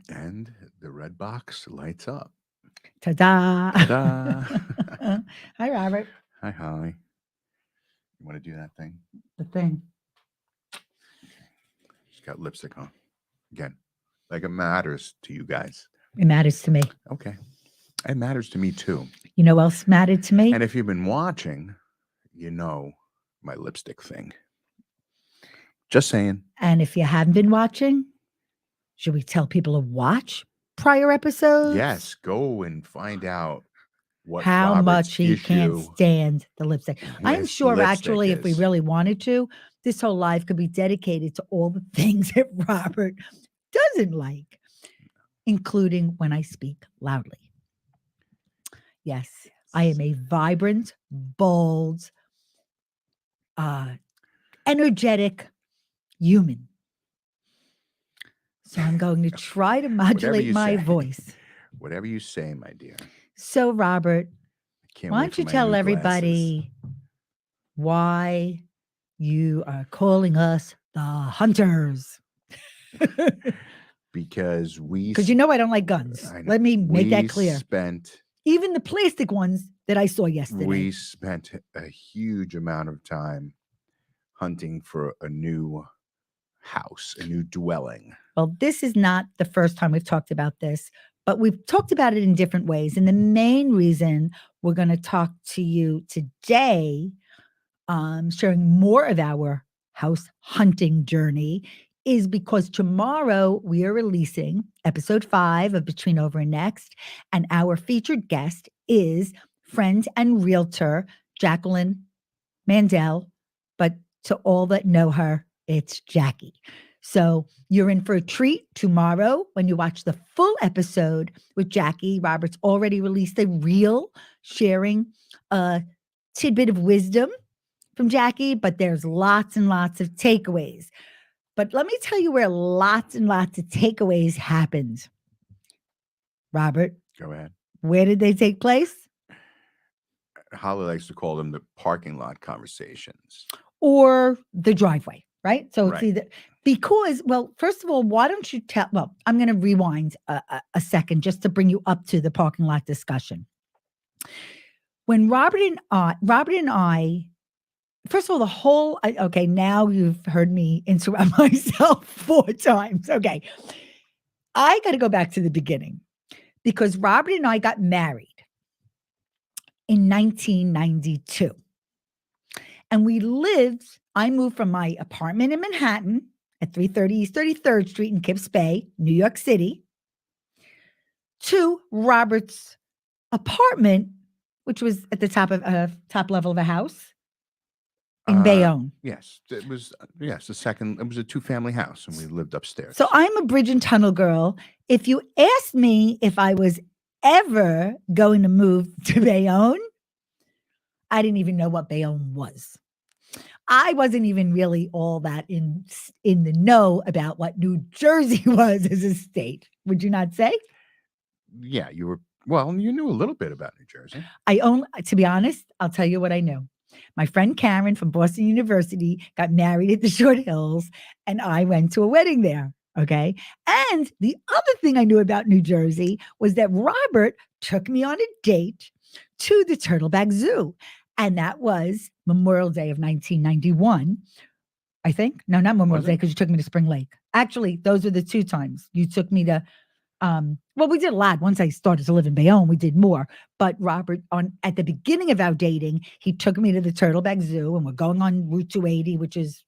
And the red box lights up. Ta-da. Ta-da! Hi, Robert. Hi, Holly. You want to do that thing? The thing. She's got lipstick on. Again, like it matters to you guys. It matters to me. Okay. It matters to me too. You know what else mattered to me? And if you've been watching, you know my lipstick thing. Just saying. And if you haven't been watching, should we tell people to watch prior episodes? Yes, go and find out what how Robert's much he can't issue stand the lipstick. I'm with sure, lipstick actually, if we is. really wanted to, this whole live could be dedicated to all the things that Robert doesn't like, including when I speak loudly. Yes, I am a vibrant, bold, energetic human. So I'm going to try to modulate my voice. Whatever you say, my dear. So, Robert, Can't why wait don't for you my tell new everybody why you are calling us the Hunters? Because you know I don't like guns. Let me make that clear. Even the plastic ones that I saw yesterday. We spent a huge amount of time hunting for a new house, a new dwelling. Well, this is not the first time we've talked about this, but we've talked about it in different ways. And the main reason we're going to talk to you today, sharing more of our house hunting journey, is because tomorrow we are releasing episode 5 of Between Over and Next. And our featured guest is friend and realtor Jackie Mandell. But to all that know her, it's Jackie. So you're in for a treat tomorrow when you watch the full episode with Jackie. Robert's already released a reel sharing a tidbit of wisdom from Jackie, but there's lots and lots of takeaways. But let me tell you where lots and lots of takeaways happened. Robert. Go ahead. Where did they take place? Holly likes to call them the parking lot conversations. Or the driveway, right? So it's either because, well, first of all, why don't you tell, well, I'm going to rewind a second just to bring you up to the parking lot discussion. When Robert and I, first of all, the whole, okay, now you've heard me interrupt myself 4 times. Okay. I got to go back to the beginning because Robert and I got married in 1992. And I moved from my apartment in Manhattan at 330 East 33rd Street in Kips Bay, New York City, to Robert's apartment, which was at the top level of a house in Bayonne. Yes, it was it was a 2-family house and we lived upstairs. So I'm a bridge and tunnel girl. If you asked me if I was ever going to move to Bayonne, I didn't even know what Bayonne was. I wasn't even really all that in the know about what New Jersey was as a state. Would you not say? Yeah, you knew a little bit about New Jersey. To be honest, I'll tell you what I know. My friend Karen from Boston University got married at the Short Hills, and I went to a wedding there. Okay. And the other thing I knew about New Jersey was that Robert took me on a date to the Turtleback Zoo. And that was Memorial Day of 1991, I think. No, not Memorial Day, because you took me to Spring Lake. Actually, those were the 2 times. You took me to, we did a lot. Once I started to live in Bayonne, we did more. But Robert, at the beginning of our dating, he took me to the Turtleback Zoo, and we're going on Route 280, which is,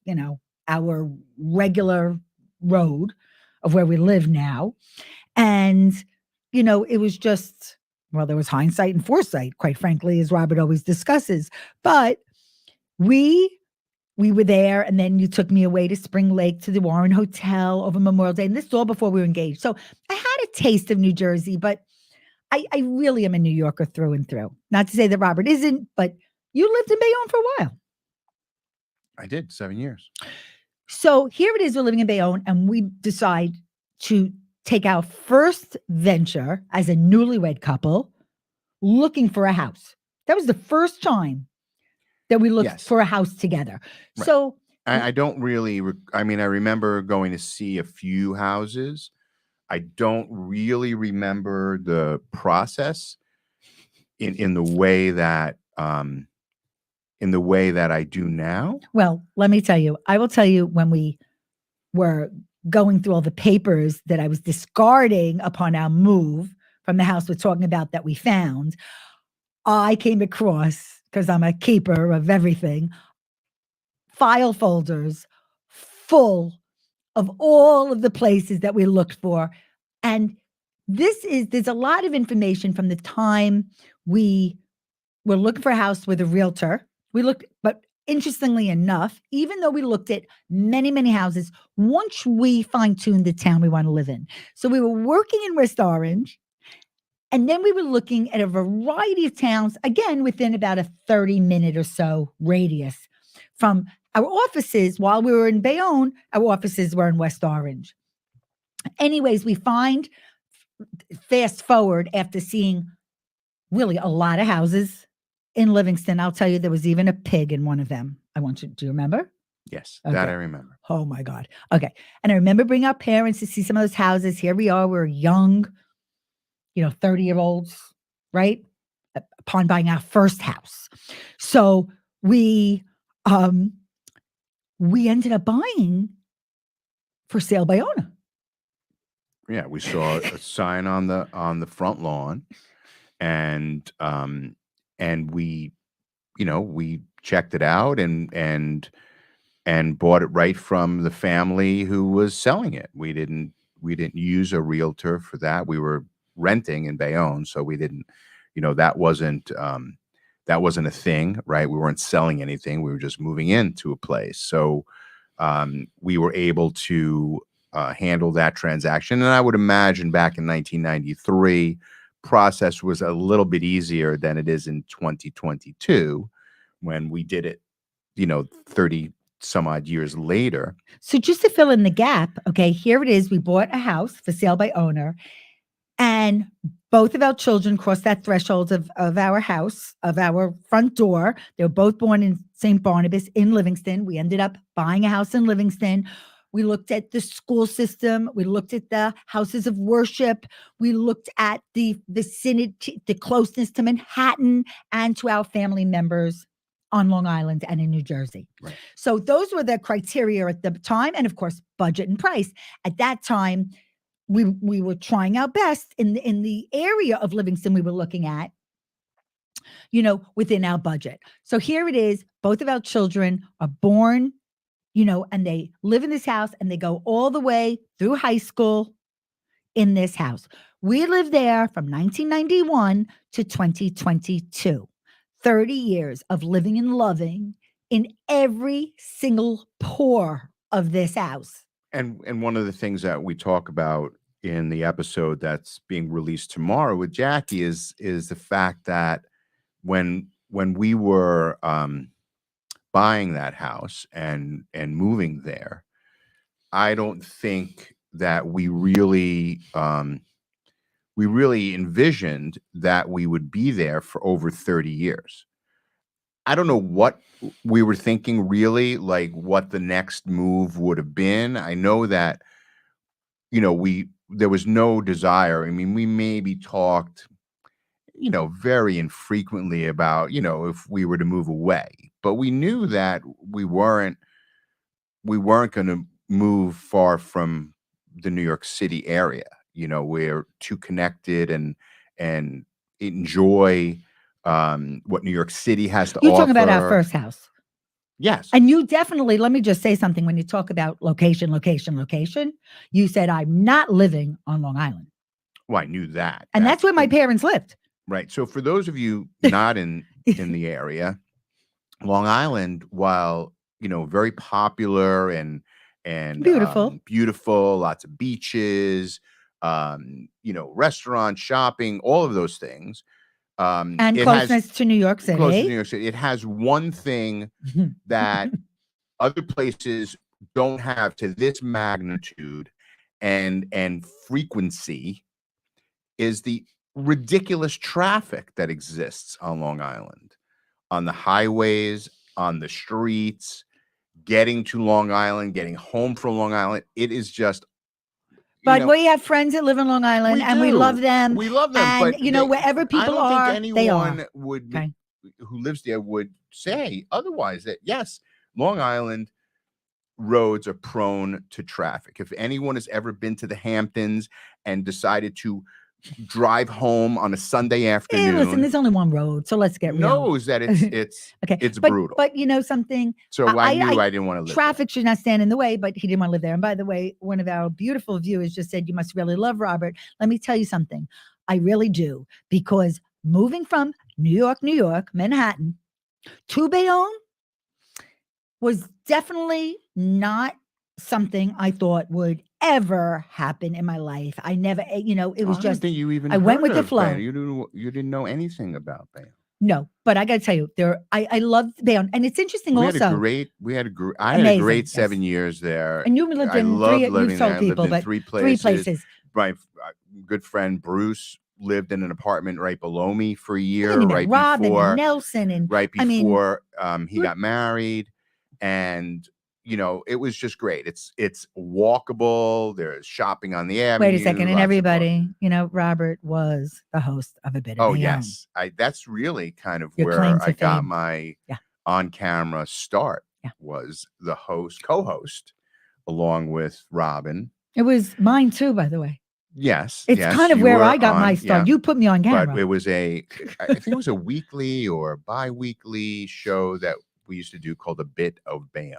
our regular road of where we live now. And, it was just... Well, there was hindsight and foresight, quite frankly, as Robert always discusses. But we were there, and then you took me away to Spring Lake to the Warren Hotel over Memorial Day. And this is all before we were engaged. So I had a taste of New Jersey, but I really am a New Yorker through and through. Not to say that Robert isn't, but you lived in Bayonne for a while. I did, 7 years. So here it is, we're living in Bayonne, and we decide to take our first venture as a newlywed couple looking for a house. That was the first time that we looked for a house together. Right. So I don't really, I remember going to see a few houses, I don't really remember the process in the way that I do now. Well, let me tell you, I will tell you when we were going through all the papers that I was discarding upon our move from the house we're talking about that we found, I came across, because I'm a keeper of everything, file folders full of all of the places that we looked for. And there's a lot of information from the time we were looking for a house with a realtor. But interestingly enough, even though we looked at many, many houses, once we fine tuned the town we want to live in. So we were working in West Orange, and then we were looking at a variety of towns, again, within about a 30-minute or so radius from our offices. While we were in Bayonne, our offices were in West Orange. Anyways, fast forward after seeing really a lot of houses in Livingston. I'll tell you, there was even a pig in one of them. Do you remember? Yes, Okay. that I remember. Oh my God. Okay. And I remember bringing our parents to see some of those houses. Here we are, we're young, 30-year-olds, right? Upon buying our first house. So we ended up buying for sale by owner. Yeah, we saw a sign on the front lawn, and we, we checked it out and bought it right from the family who was selling it. We didn't use a realtor for that. We were renting in Bayonne, so we didn't, that wasn't a thing, right? We weren't selling anything. We were just moving into a place. So we were able to handle that transaction. And I would imagine back in 1993, process was a little bit easier than it is in 2022 when we did it, 30 some odd years later. So just to fill in the gap, okay, here it is. We bought a house for sale by owner, and both of our children crossed that threshold of our house, of our front door. They were both born in St. Barnabas in Livingston. We ended up buying a house in Livingston. We looked at the school system. We looked at the houses of worship. We looked at the vicinity, the closeness to Manhattan and to our family members on Long Island and in New Jersey. Right. So those were the criteria at the time. And of course, budget and price. At that time, we were trying our best in the area of Livingston we were looking at, within our budget. So here it is. Both of our children are born, and they live in this house, and they go all the way through high school in this house. We lived there from 1991 to 2022. 30 years of living and loving in every single pore of this house. And one of the things that we talk about in the episode that's being released tomorrow with Jackie is the fact that when we were buying that house and moving there, I don't think that we really envisioned that we would be there for over 30 years. I don't know what we were thinking, really, like what the next move would have been. I know that, there was no desire. I mean, we maybe talked, very infrequently about, if we were to move away, but we knew that we weren't going to move far from the New York City area. We're too connected and enjoy what New York City has to offer. You're talking about our first house. Yes. And you definitely, let me just say something. When you talk about location, you said, I'm not living on Long Island. Well, I knew that. And that's where my parents lived. Right. So for those of you not in the area, Long Island, while, very popular and beautiful, lots of beaches, restaurants, shopping, all of those things. And closeness to New York City. Close to New York City. It has one thing that other places don't have to this magnitude and frequency, is the ridiculous traffic that exists on Long Island, on the highways, on the streets, getting to Long Island, getting home from Long Island. It is just, But know, we have friends that live in Long Island, we and we love do. them. We love them, And but wherever I people don't think are, they anyone are. would Okay. who lives there would say otherwise. That yes, Long Island roads are prone to traffic. If anyone has ever been to the Hamptons and decided to drive home on a Sunday Listen, afternoon, there's only one road, so let's get real. knows that Okay, it's but brutal. but you know something, So I knew I didn't want to live there. traffic should not stand in the way, but he didn't want to live there. And by the way, one of our beautiful viewers just said, "You must really love Robert." Let me tell you something. I really do, because moving from New York, Manhattan to Bayonne was definitely not something I thought would ever happen in my life. I never, it was I don't just, think you even I went with heard the of flow. Bayonne. You didn't know anything about Bayonne. No, but I got to tell you, I love Bayonne, and it's interesting. I had a great amazing, 7 years there, and you lived I in loved three. living You've there. told I people, lived in but 3 three places. places. My good friend Bruce lived in an apartment right below me for a year, And then you met right Robin before and Nelson, and right I mean, before he got married, and it was just great. It's walkable. There's shopping on the avenue. wait a second, and lots of everybody, Robert was the host of A Bit of Oh Bayonne. yes, that's really kind of Your claim where to I got fame. my Yeah. on-camera start. Yeah. Was the co-host, along with Robin. It was mine too, by the way. Yes, It's yes, kind of you where were I got my on- start. yeah, You put me on camera. but it was I think it was a weekly or bi-weekly show that we used to do called A Bit of Bayonne.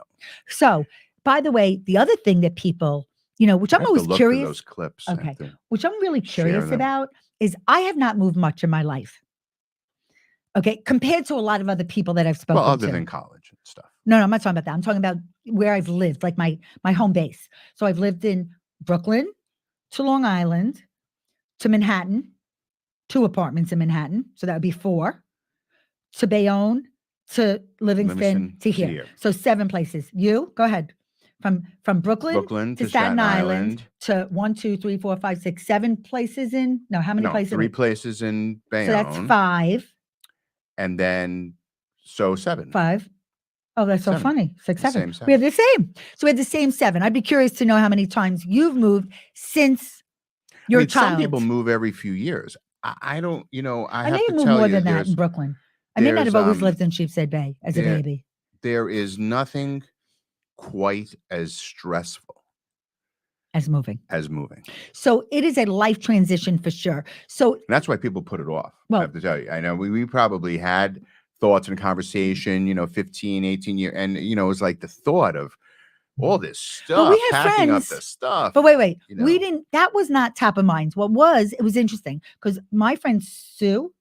So, by the way, the other thing that people, which I I'm have to always look for curious. those clips. I have Okay. to Which I'm really share curious them. about is I have not moved much in my life. Okay. Compared to a lot of other people that I've spoken Well, other to. than college and stuff. No, I'm not talking about that. I'm talking about where I've lived, like my home base. So I've lived in Brooklyn to Long Island to Manhattan, 2 apartments in Manhattan. So that would be 4. To Bayonne, to Livingston to here. So 7 places. You go ahead. From Brooklyn to Staten Island to 1, 2, 3, 4, 5, 6, 7 places in. No, how many places? 3 places in Bayonne. So that's 5. And then 7. 5. Oh, that's so 7. funny. 6, 7. Same 7. We have the same. So we have the same 7. I'd be curious to know how many times you've moved since your child. Some people move every few years. I don't, I have may to move tell more you, than that in Brooklyn. I may not have always lived in Sheepshead Bay as a baby. There is nothing quite as stressful as moving. So it is a life transition for sure. So and that's why people put it off. Well, I have to tell you. I know we probably had thoughts and conversation, 15, 18 years. And, it was like the thought of all this stuff, but we had packing friends, up the stuff. But wait. We didn't, that was not top of mind. It was interesting because my friend Sue,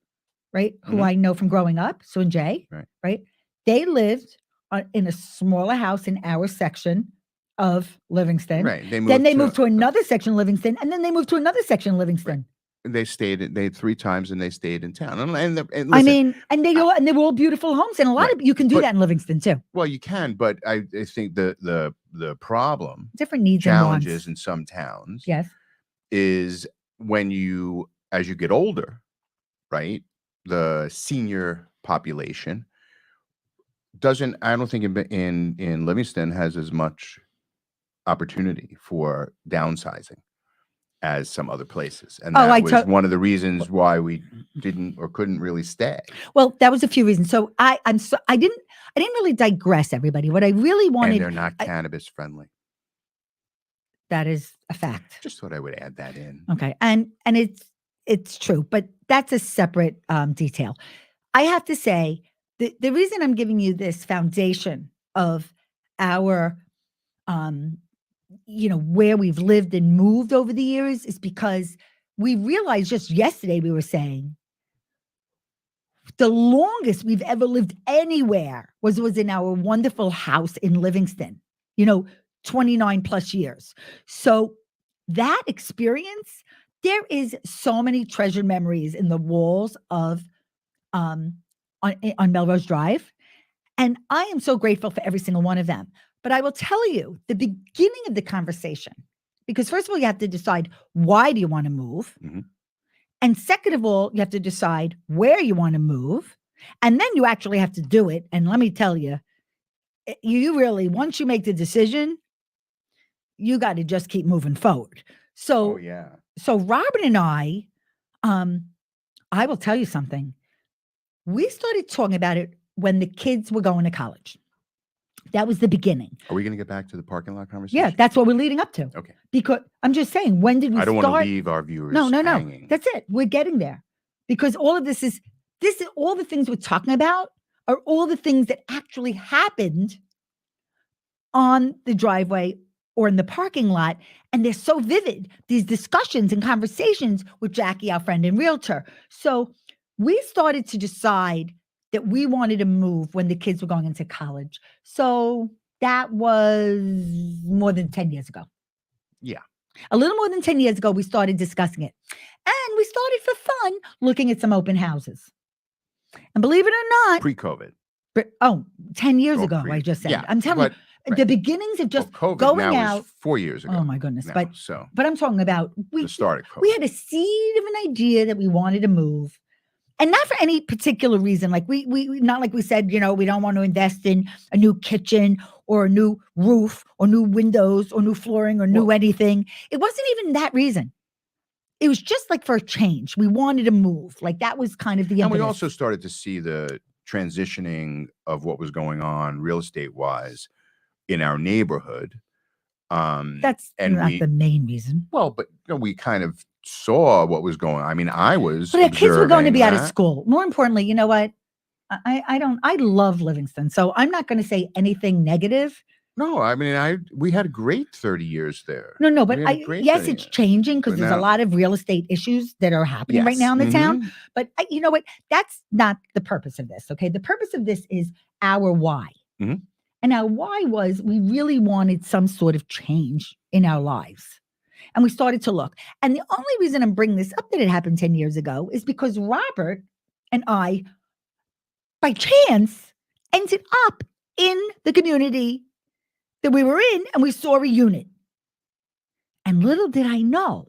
right, who I know from growing up, Sue and Jay, right, they lived in a smaller house in our section of Livingston. Right. They moved to another section of Livingston, and then they moved to another section of Livingston. Right. They had 3 times and they stayed in town. And listen, I mean, and they were all beautiful homes, and a lot of you can do that in Livingston too. Well, you can, but I think the problem, different needs, challenges and in some towns, yes, is when as you get older, right, the senior population I don't think in Livingston has as much opportunity for downsizing as some other places. And that was one of the reasons why we didn't or couldn't really stay. Well, that was a few reasons. So I didn't really digress, everybody. What I really wanted. And they're not cannabis friendly. That is a fact. Just thought I would add that in. Okay. And it's true, but that's a separate detail. I have to say the reason I'm giving you this foundation of our where we've lived and moved over the years is because we realized just yesterday we were saying the longest we've ever lived anywhere was in our wonderful house in Livingston, 29 plus years. So that experience, there is so many treasured memories in the walls of on Melrose Drive. And I am so grateful for every single one of them. But I will tell you the beginning of the conversation, because first of all, you have to decide why do you want to move? Mm-hmm. And second of all, you have to decide where you want to move. And then you actually have to do it. And let me tell you, you really, once you make the decision, you got to just keep moving forward. So, yeah. so Robert and I will tell you something. We started talking about it when the kids were going to college. That was the beginning. Are we going to get back to the parking lot conversation? Yeah, that's what we're leading up to. Okay. Because I'm just saying, when did we I don't want to start? leave our viewers No. hanging. That's it. We're getting there. Because all of this is all the things we're talking about are all the things that actually happened on the driveway or in the parking lot. And they're so vivid, these discussions and conversations with Jackie, our friend and realtor. So we started to decide that we wanted to move when the kids were going into college. So that was more than 10 years ago. Yeah. A little more than 10 years ago, we started discussing it. And we started for fun looking at some open houses. And believe it or not, Pre-COVID. 10 years Or ago, I just said. Yeah, I'm telling you, right. the beginnings of just COVID going now out. is 4 years ago. Oh my goodness. Now, but I'm talking about the start of COVID. we had a seed of an idea that we wanted to move. And not for any particular reason. Like we not like we said, we don't want to invest in a new kitchen or a new roof or new windows or new flooring or new anything. It wasn't even that reason. It was just like for a change. We wanted to move. Like that was kind of the impetus. And we also started to see the transitioning of what was going on real estate wise in our neighborhood. That's and not the main reason. Well, but we kind of saw what was going on. I mean, I was. But our kids were going to be out of that. school. More importantly, you know what? I love Livingston, so I'm not going to say anything negative. No, I mean, we had a great 30 years there. No, but yes, it's changing because there's a lot of real estate issues that are happening right now in the town. But you know what? That's not the purpose of this. Okay, the purpose of this is our why. Mm-hmm. And our why was we really wanted some sort of change in our lives. And we started to look. And the only reason I'm bringing this up that it happened 10 years ago is because Robert and I, by chance, ended up in the community that we were in, and we saw a unit. And little did I know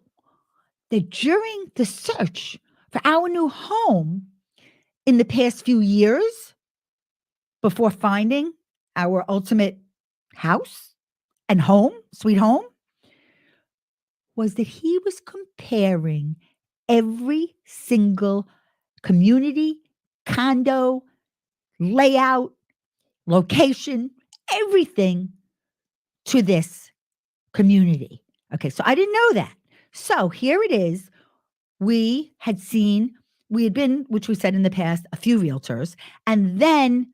that during the search for our new home in the past few years, before finding our ultimate house and home, sweet home, was that he was comparing every single community, condo, layout, location, everything to this community. Okay, so I didn't know that. So here it is. We had been, which we said in the past, a few realtors. And then,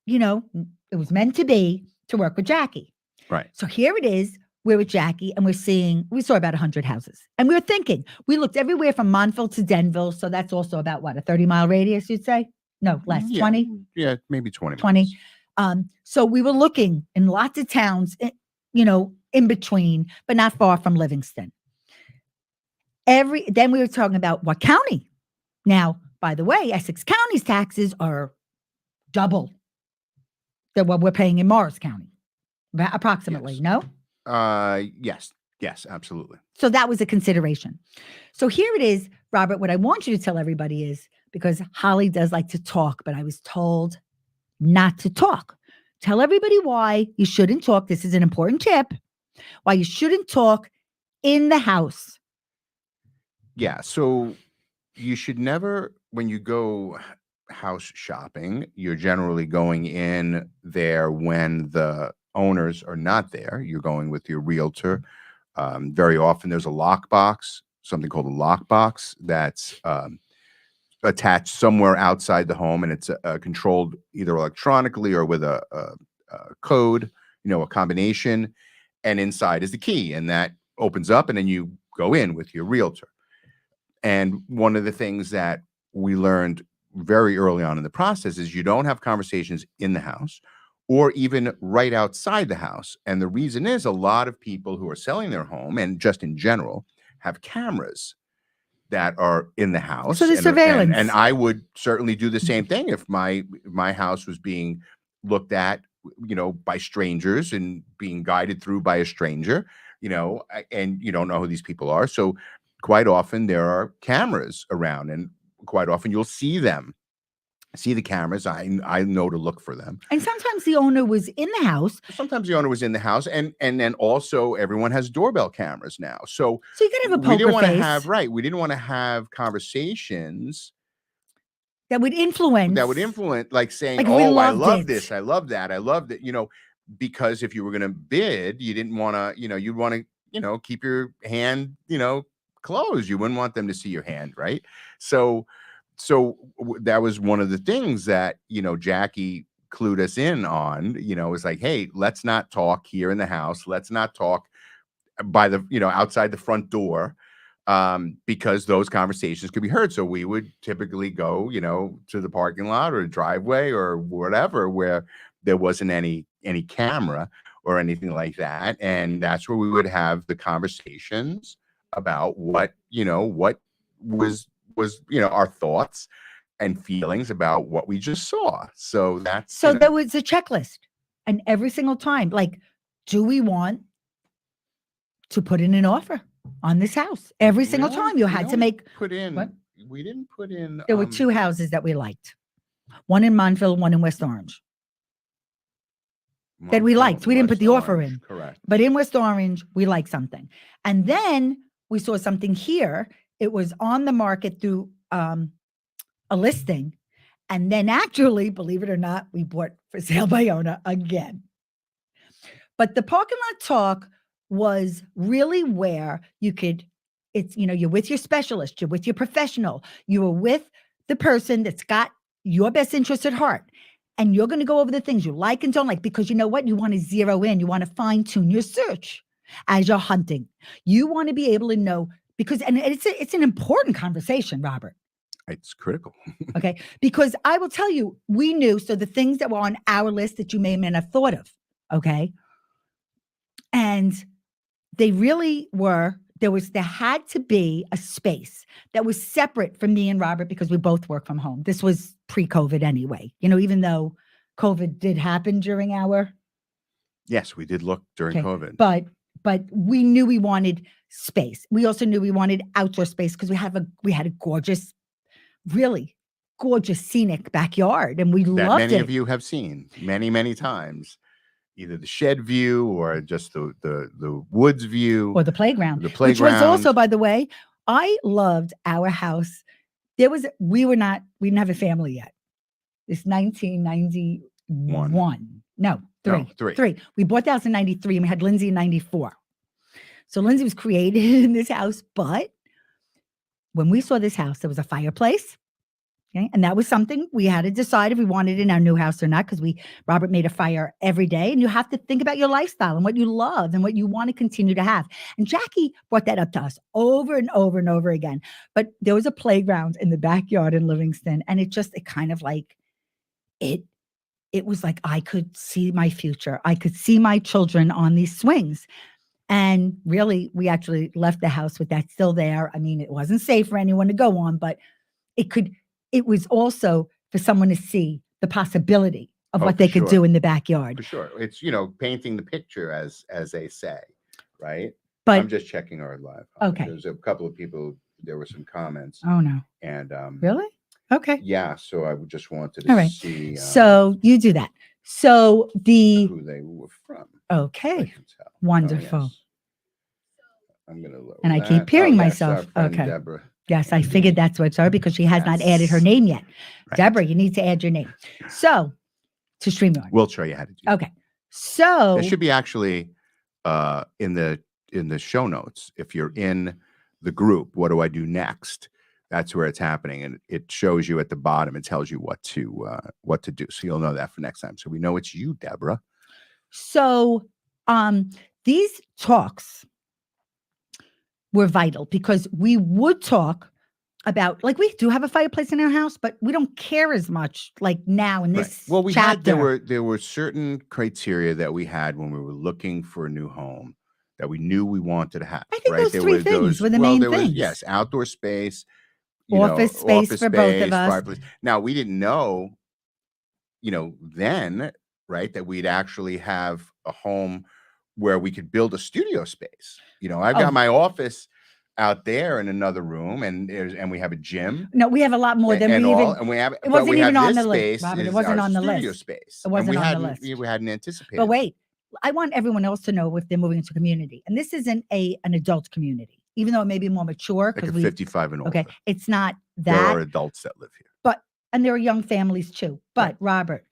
it was meant to be to work with Jackie. Right. So here it is. We're with Jackie and we saw about 100 houses. And we were thinking, we looked everywhere from Montville to Denville. So that's also about what, a 30-mile radius, you'd say? No, less, 20? Yeah, maybe 20 20. So we were looking in lots of towns, in between, but not far from Livingston. Then we were talking about what county. Now, by the way, Essex County's taxes are double than what we're paying in Morris County, approximately, yes. No? Yes, absolutely. So that was a consideration. So here it is, Robert, what I want you to tell everybody is, because Holly does like to talk, but I was told not to talk. Tell everybody why you shouldn't talk. This is an important tip. Why you shouldn't talk in the house. Yeah, so you should never, when you go house shopping, you're generally going in there when the owners are not there. You're going with your realtor. Very often there's a lockbox, something called a lockbox that's attached somewhere outside the home, and it's controlled either electronically or with a code, a combination. And inside is the key, and that opens up, and then you go in with your realtor. And one of the things that we learned very early on in the process is you don't have conversations in the house or even right outside the house. And the reason is a lot of people who are selling their home, and just in general, have cameras that are in the house. So the surveillance. And I would certainly do the same thing if my house was being looked at, by strangers and being guided through by a stranger, and you don't know who these people are. So quite often there are cameras around, and quite often you'll see them see the cameras. I know to look for them. And sometimes the owner was in the house. Sometimes the owner was in the house, and then also everyone has doorbell cameras now. So You could have a we didn't poker want to face have we didn't want to have conversations that would influence, like saying, like if we "Oh, I loved love this, it. I love that, I loved it." Because if you were going to bid, you didn't want to, you'd want to, keep your hand, closed. You wouldn't want them to see your hand, right? So, that was one of the things that Jackie clued us in on. Was like, hey, let's not talk here in the house. Let's not talk by the outside the front door, because those conversations could be heard. So we would typically go to the parking lot or driveway or whatever, where there wasn't any camera or anything like that, and that's where we would have the conversations about what was our thoughts and feelings about what we just saw. So that's there was a checklist, and every single time, like, do we want to put in an offer on this house? Every single time you had to put in. What? We didn't put in. There were 2 houses that we liked. One in Montville, one in West Orange. That we liked. We didn't put the offer in. Correct. But in West Orange, we liked something. And then we saw something here. It was on the market through a listing. And then actually, believe it or not, we bought for sale by owner again. But the parking lot talk was really where you could, you're with your specialist, you're with your professional, you are with the person that's got your best interest at heart. And you're going to go over the things you like and don't like, because you know what? You want to zero in, you want to fine tune your search as you're hunting. You want to be able to know, because, and it's an important conversation, Robert. It's critical. Okay. Because I will tell you, we knew, so the things that were on our list that you may not have thought of. Okay. And they really were, there had to be a space that was separate from me and Robert, because we both work from home. This was pre-COVID anyway, even though COVID did happen during our. Yes, we did look during COVID. But we knew we wanted space. We also knew we wanted outdoor space, because we had a gorgeous, really gorgeous scenic backyard, and we loved it. Many of you have seen many, many times. Either the shed view or just the woods view. Or the playground. Which was also, by the way, I loved our house. We didn't have a family yet. It's 1991. No, three. We bought the house in 93 and we had Lindsay in 94. So Lindsay was created in this house, but when we saw this house, there was a fireplace. Okay. And that was something we had to decide if we wanted in our new house or not, because Robert made a fire every day, and you have to think about your lifestyle and what you love and what you want to continue to have. And Jackie brought that up to us over and over and over again. But there was a playground in the backyard in Livingston, and it kind of like, it was like, I could see my future. I could see my children on these swings. And really, we actually left the house with that still there. I mean, it wasn't safe for anyone to go on, but it was also for someone to see the possibility of what they could do in the backyard. For sure. It's, painting the picture, as they say, right? But I'm just checking our live. Okay. There's a couple of people, there were some comments. Oh, no. And really? Okay. Yeah. So I just wanted to see. So you do that. So who they were from. Okay. Wonderful. Oh, yes. I'm going to lower and I keep hearing myself. Okay. Deborah. Yes, I figured that's what it's her, because she has not added her name yet. Right. Deborah, you need to add your name. So, to StreamYard. We'll show you how to do Okay. So. It should be actually in the show notes. If you're in the group, what do I do next? That's where it's happening. And it shows you at the bottom. It tells you what to do. So you'll know that for next time. So we know it's you, Deborah. So these talks were vital, because we would talk about, like, we do have a fireplace in our house, but we don't care as much like now in this. Well, chapter. There were certain criteria that we had when we were looking for a new home that we knew we wanted to have. I think those three things were the main things. Yes, outdoor space, office space for both of us. Fireplace. Now, we didn't know, then, right, that we'd actually have a home where we could build a studio space. I've got my office out there in another room, and we have a gym No, we have a lot more than and we all, even. and we have, It but wasn't we even have on this the list, space Robert. It is wasn't our on the studio list. space, It and wasn't on the list. we hadn't anticipated. But wait, I want everyone else to know if they're moving into a community, and this isn't an adult community, even though it may be more mature like because a 55 and older. okay, it's not There are that, adults that live here. but and there are young families too. But Right. Robert,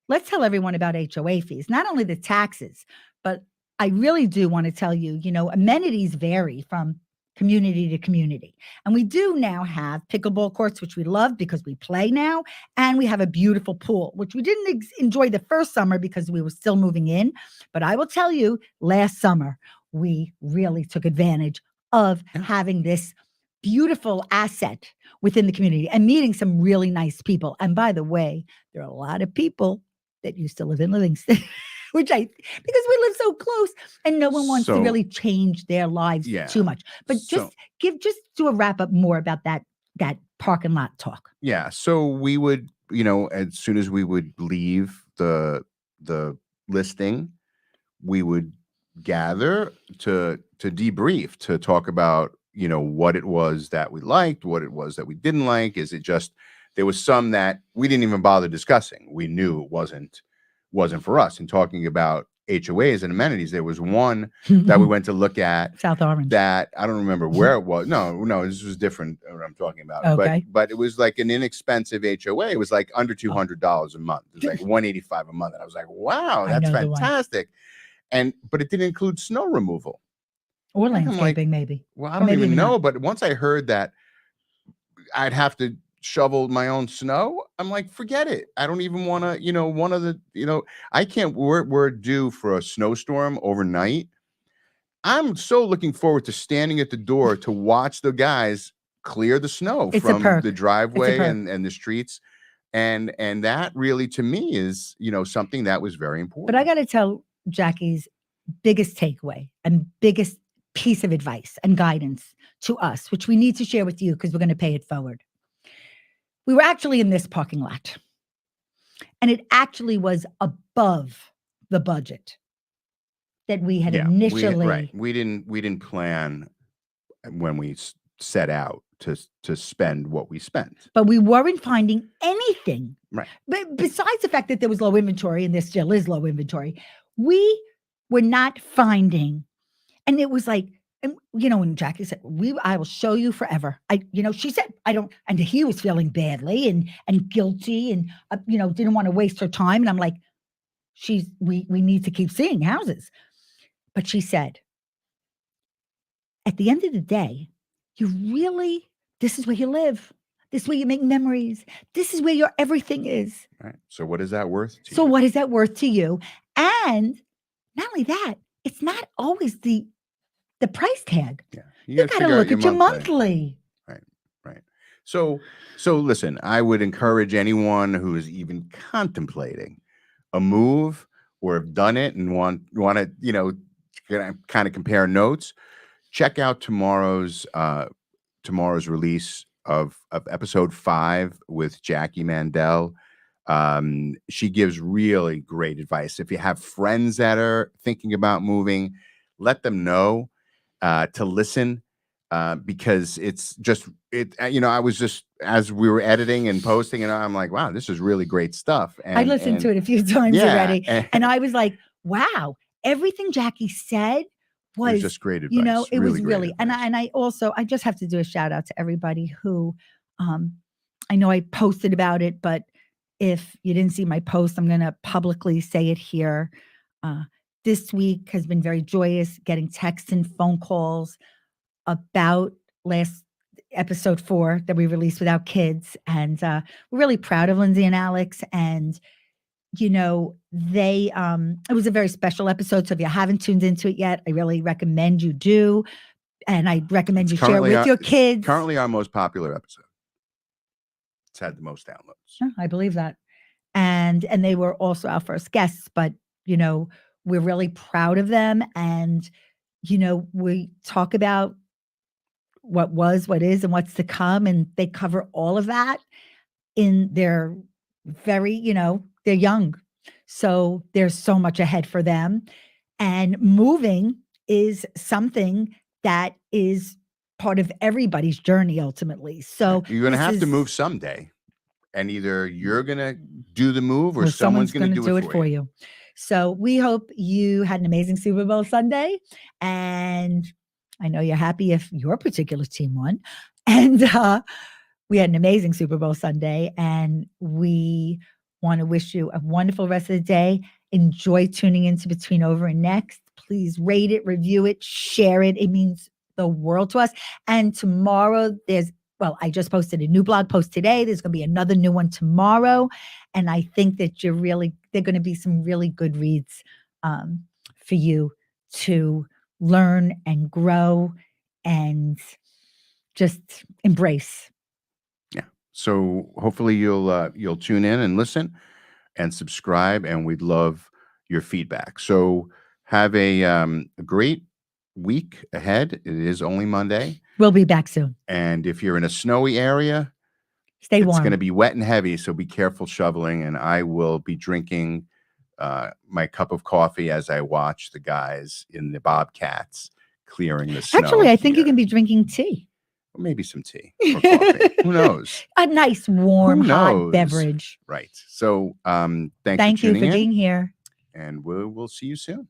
let's tell everyone about HOA fees, not only the taxes, but I really do want to tell you, amenities vary from community to community. And we do now have pickleball courts, which we love because we play now. And we have a beautiful pool, which we didn't enjoy the first summer because we were still moving in. But I will tell you, last summer, we really took advantage of having this beautiful asset within the community and meeting some really nice people. And by the way, there are a lot of people that used to live in Livingston, because we live so close and no one wants to really change their lives too much. But just do a wrap up more about that parking lot talk. Yeah. So we would, as soon as we would leave the listing, we would gather to debrief, to talk about, what it was that we liked, what it was that we didn't like. Is it just, there was some that we didn't even bother discussing. We knew it wasn't for us. And talking about HOAs and amenities, there was one that we went to look at, South Orange, that I don't remember where it was. No, this was different. What I'm talking about. Okay. But it was like an inexpensive HOA. It was like under $200 a month. It was like $185 a month. And I was like, wow, that's fantastic. But it didn't include snow removal or landscaping, maybe. Well, I don't even know. But once I heard that I'd have to shovel my own snow, I'm like, forget it. I don't even want to, one of the, I can't, we're due for a snowstorm overnight. I'm so looking forward to standing at the door to watch the guys clear the snow from the driveway and the streets. And that really, to me, is, something that was very important. But I got to tell Jackie's biggest takeaway and biggest piece of advice and guidance to us, which we need to share with you because we're going to pay it forward. We were actually in this parking lot, and it actually was above the budget that we had initially. We didn't plan when we set out to spend what we spent, but we weren't finding anything. Right. But besides the fact that there was low inventory, and there still is low inventory, we were not finding. And it was like, and Jackie said, I will show you forever. She said, I don't, and he was feeling badly and guilty and, didn't want to waste her time. And I'm like, we need to keep seeing houses. But she said, at the end of the day, this is where you live. This is where you make memories. This is where your everything is. Right. So what is that worth to you? So what is that worth to you? And not only that, it's not always the price tag. Yeah. You got to look at your monthly. Right. So listen, I would encourage anyone who is even contemplating a move or have done it and want to, kind of compare notes, check out tomorrow's release of episode 5 with Jackie Mandell. She gives really great advice. If you have friends that are thinking about moving, let them know to listen, because it's just I was just, as we were editing and posting, and I'm like, wow, this is really great stuff. And I listened to it a few times already, and I was like, wow, everything Jackie said was just great advice. It was really, and I also, I just have to do a shout out to everybody who, I know I posted about it, but if you didn't see my post, I'm going to publicly say it here. This week has been very joyous, getting texts and phone calls about last episode 4 that we released without kids. And we're really proud of Lindsay and Alex. And, they, it was a very special episode. So if you haven't tuned into it yet, I really recommend you do. And I recommend you share it with your kids. Currently our most popular episode. It's had the most downloads. Oh, I believe that. And they were also our first guests, but, we're really proud of them. And, we talk about what was, what is, and what's to come. And they cover all of that in their very, they're young. So there's so much ahead for them. And moving is something that is part of everybody's journey ultimately. So You're gonna this have to is move someday, and either you're gonna do the move or or someone's someone's gonna going to do it do it for for you. you. So we hope you had an amazing Super Bowl Sunday, and I know you're happy if your particular team won. And we had an amazing Super Bowl Sunday, and we want to wish you a wonderful rest of the day. Enjoy tuning into Between Over and Next. Please rate it, review it, share it. It means the world to us. And tomorrow I just posted a new blog post today. There's going to be another new one tomorrow. And I think that they're going to be some really good reads for you to learn and grow and just embrace. Yeah. So hopefully you'll tune in and listen and subscribe, and we'd love your feedback. So have a great week ahead. It is only Monday, We'll be back soon. and if you're in a snowy area, Stay it's going to warm. be wet and heavy. So be careful shoveling, and I will be drinking my cup of coffee as I watch the guys in the Bobcats clearing the snow. Actually, I think you here. can be drinking tea. Or maybe some tea or coffee. Who knows? A nice, warm, Who hot knows? beverage. Right. So thanks Thank for you tuning for in, being here. and we'll see you soon.